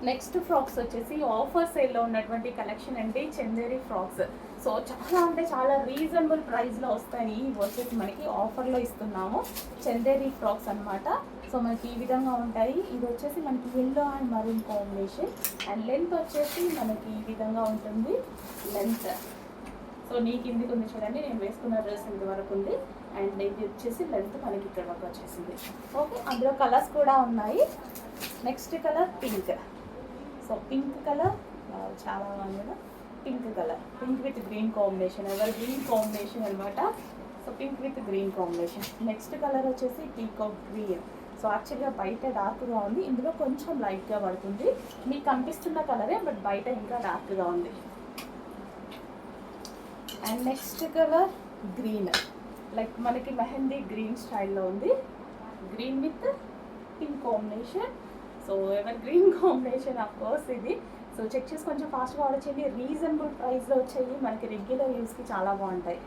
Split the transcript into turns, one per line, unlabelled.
Next frocks వచ్చేసి offer సేల్లో ఉన్నటువంటి కలెక్షన్ అండి, చందేరి ఫ్రాక్స్. సో చాలా అంటే చాలా రీజనబుల్ ప్రైస్లో వస్తాయి. ఇవి వచ్చేసి మనకి ఆఫర్లో ఇస్తున్నాము చందేరి ఫ్రాక్స్ అనమాట. సో మనకి ఈ విధంగా ఉంటాయి. ఇది వచ్చేసి మనకి yellow and maroon combination. And length వచ్చేసి మనకి ఈ విధంగా ఉంటుంది లెంత్. సో నీ కిందికి ఉంది చూడండి, నేను వేసుకున్న డ్రెస్ ఇంత వరకు ఉంది. అండ్ ఇది వచ్చేసి లెంత్ మనకి ఇక్కడ వరకు వచ్చేసింది. ఓకే, అందులో కలర్స్ కూడా ఉన్నాయి. Next colour pink. So pink colour చాలా బాగుంది కదా, pink colour, pink with green combination, evergreen combination అనమాట. So pink with green combination. Next colour వచ్చేసి పీకాక్ గ్రీన్. సో యాక్చువల్గా బయట డార్క్గా ఉంది, ఇందులో కొంచెం లైట్గా పడుతుంది. మీకు కనిపిస్తున్న కలరే, బట్ బయట ఇంకా డార్క్గా ఉంది. And next colour green, like మనకి మెహందీ గ్రీన్ స్టైల్లో ఉంది. Green with pink combination. So ever green combination of course ఇది. సో చెక్ చేసి కొంచెం ఫాస్ట్గా ఆర్డర్ చేయండి. రీజనబుల్ ప్రైస్లో వచ్చాయి, మనకి రెగ్యులర్ యూస్కి చాలా బాగుంటాయి.